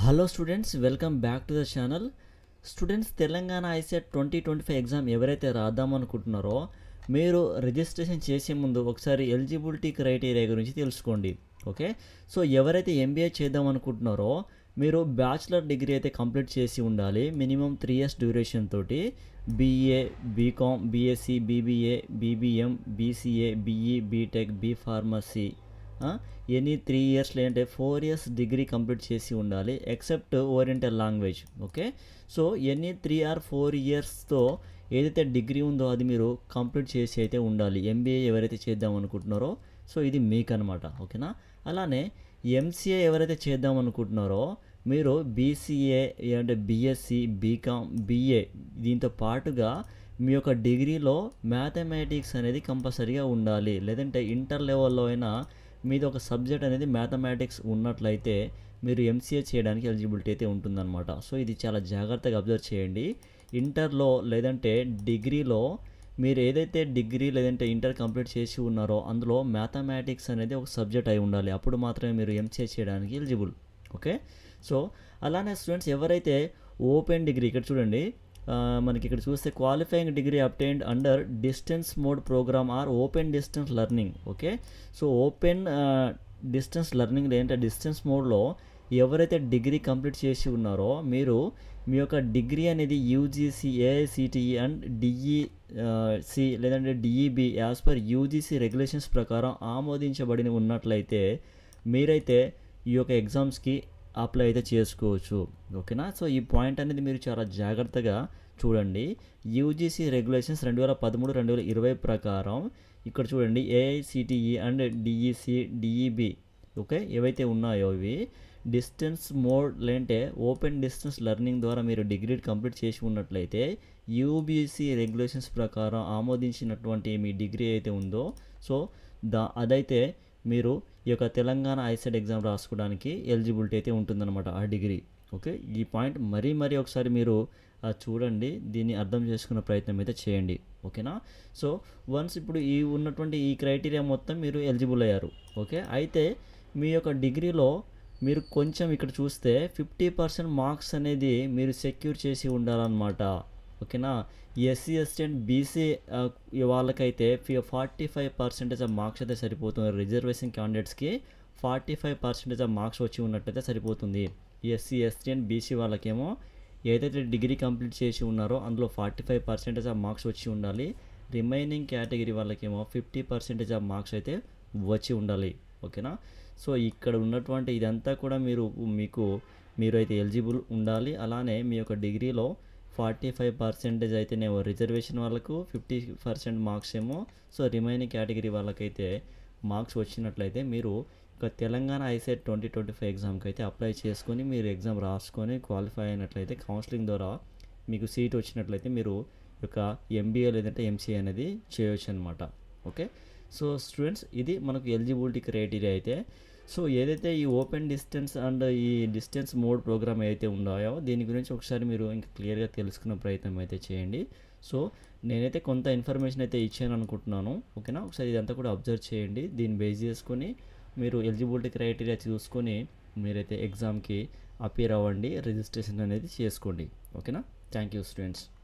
Hello students, welcome back to the channel. Students, Telangana ICET 2025 exam ఎవరైతే రాద్దామనుకుంటున్నారో మీరు registration చేసే ముందు ఒకసారి ఎలిజిబిలిటీ క్రైటీరియా గురించి తెలుసుకోండి. ఓకే, సో ఎవరైతే ఎంబీఏ చేద్దాం అనుకుంటున్నారో మీరు బ్యాచిలర్ డిగ్రీ అయితే కంప్లీట్ చేసి ఉండాలి. మినిమం 3 years డ్యూరేషన్ తోటి BA, BCom, BSc, BBA, BBM, BCA, BE, BTech, B pharmacy, any 3 years లేదంటే 4 years డిగ్రీ కంప్లీట్ చేసి ఉండాలి except oriental language. Okay, so any 3 or 4 yearsతో ఏదైతే డిగ్రీ ఉందో అది మీరు కంప్లీట్ చేసి అయితే ఉండాలి, ఎంబీఏ ఎవరైతే చేద్దాం అనుకుంటున్నారో. సో ఇది మీకు అనమాట. ఓకేనా, అలానే ఎంసీఏ ఎవరైతే చేద్దాం అనుకుంటున్నారో మీరు బీసీఏ అంటే బీఎస్సీ, బీకామ్, బీఏ దీంతో పాటుగా మీ యొక్క డిగ్రీలో మ్యాథమెటిక్స్ అనేది కంపల్సరీగా ఉండాలి. లేదంటే ఇంటర్ లెవెల్లో అయినా మీది ఒక సబ్జెక్ట్ అనేది మ్యాథమెటిక్స్ ఉన్నట్లయితే మీరు ఎంసీఏ చేయడానికి ఎలిజిబిలిటీ అయితే ఉంటుందన్నమాట. సో ఇది చాలా జాగ్రత్తగా అబ్జర్వ్ చేయండి. ఇంటర్లో లేదంటే డిగ్రీలో మీరు ఏదైతే డిగ్రీ లేదంటే ఇంటర్ కంప్లీట్ చేసి ఉన్నారో అందులో మ్యాథమెటిక్స్ అనేది ఒక సబ్జెక్ట్ అయి ఉండాలి. అప్పుడు మాత్రమే మీరు ఎంసీఏ చేయడానికి ఎలిజిబుల్. ఓకే, సో అలానే స్టూడెంట్స్ ఎవరైతే ఓపెన్ డిగ్రీ, ఇక్కడ చూడండి మనకి ఇక్కడ చూస్తే qualifying degree obtained under distance mode programme or open distance learning. Okay, so open distance learning లేదంటే డిస్టెన్స్ మోడ్లో ఎవరైతే డిగ్రీ కంప్లీట్ చేసి ఉన్నారో మీరు మీ యొక్క డిగ్రీ అనేది యూజీసీ, ఏఐసిటిఈ అండ్ డిఈసి లేదంటే DEB as per UGC regulations ప్రకారం ఆమోదించబడి ఉన్నట్లయితే మీరైతే ఈ యొక్క ఎగ్జామ్స్కి అప్లై అయితే చేసుకోవచ్చు. ఓకేనా, సో ఈ పాయింట్ అనేది మీరు చాలా జాగ్రత్తగా చూడండి. యూజీసీ రెగ్యులేషన్స్ 2013-2020 ప్రకారం ఇక్కడ చూడండి AICTE and DEC, DEB okay ఏవైతే ఉన్నాయో ఇవి డిస్టెన్స్ మోడ్ లేదంటే ఓపెన్ డిస్టెన్స్ లెర్నింగ్ ద్వారా మీరు డిగ్రీ కంప్లీట్ చేసి ఉన్నట్లయితే యూబీసీ రెగ్యులేషన్స్ ప్రకారం ఆమోదించినటువంటి మీ డిగ్రీ అయితే ఉందో సో అదైతే మీరు ఈ యొక్క తెలంగాణ ఐసెట్ ఎగ్జామ్ రాసుకోవడానికి ఎలిజిబిలిటీ అయితే ఉంటుందన్నమాట ఆ డిగ్రీ. ఓకే, ఈ పాయింట్ మరీ ఒకసారి మీరు చూడండి, దీన్ని అర్థం చేసుకునే ప్రయత్నం అయితే చేయండి. ఓకేనా, సో వన్స్ ఇప్పుడు ఈ ఉన్నటువంటి ఈ క్రైటీరియా మొత్తం మీరు ఎలిజిబుల్ అయ్యారు. ఓకే, అయితే మీ యొక్క డిగ్రీలో మీరు కొంచెం ఇక్కడ చూస్తే 50% మార్క్స్ అనేది మీరు సెక్యూర్ చేసి ఉండాలన్నమాట. ఓకేనా, ఎస్సీ, ఎస్టీ అండ్ బీసీ వాళ్ళకైతే 45% ఆఫ్ మార్క్స్ అయితే సరిపోతుంది. రిజర్వేషన్ క్యాండిడేట్స్కి 45% ఆఫ్ మార్క్స్ వచ్చి ఉన్నట్టయితే సరిపోతుంది. ఎస్సీ, ఎస్టీ అండ్ బీసీ వాళ్ళకేమో ఏదైతే డిగ్రీ కంప్లీట్ చేసి ఉన్నారో అందులో 45% ఆఫ్ మార్క్స్ వచ్చి ఉండాలి. రిమైనింగ్ కేటగిరీ వాళ్ళకేమో 50% ఆఫ్ మార్క్స్ అయితే వచ్చి ఉండాలి. ఓకేనా, సో ఇక్కడ ఉన్నటువంటి ఇదంతా కూడా మీరు అయితే ఎలిజిబుల్ ఉండాలి. అలానే మీ యొక్క డిగ్రీలో 45% అయితేనేమో రిజర్వేషన్ వాళ్ళకు, 50% మార్క్స్ ఏమో సో రిమైనింగ్ కేటగిరీ వాళ్ళకైతే మార్క్స్ వచ్చినట్లయితే మీరు ఒక తెలంగాణ ఐసెట్ 2025 ఎగ్జామ్కి అయితే అప్లై చేసుకొని మీరు ఎగ్జామ్ రాసుకొని క్వాలిఫై అయినట్లయితే కౌన్సిలింగ్ ద్వారా మీకు సీట్ వచ్చినట్లయితే మీరు ఒక ఎంబీఏ లేదంటే ఎంసీఏ అనేది చేయవచ్చు అనమాట. ఓకే, సో స్టూడెంట్స్ ఇది మనకు ఎలిజిబిలిటీ క్రైటీరియా అయితే. సో ఏదైతే ఈ ఓపెన్ డిస్టెన్స్ అండ్ ఈ డిస్టెన్స్ మోడ్ ప్రోగ్రామ్ ఏదైతే ఉన్నాయో దీని గురించి ఒకసారి మీరు ఇంకా క్లియర్గా తెలుసుకునే ప్రయత్నం అయితే చేయండి. సో నేనైతే కొంత ఇన్ఫర్మేషన్ అయితే ఇచ్చాను అనుకుంటున్నాను. ఓకేనా, ఒకసారి ఇదంతా కూడా అబ్జర్వ్ చేయండి. దీన్ని బేస్ చేసుకొని మీరు ఎలిజిబిలిటీ క్రైటీరియా చూసుకొని మీరైతే ఎగ్జామ్కి అపియర్ అవ్వండి, రిజిస్ట్రేషన్ అనేది చేసుకోండి. ఓకేనా, థ్యాంక్ యూ స్టూడెంట్స్.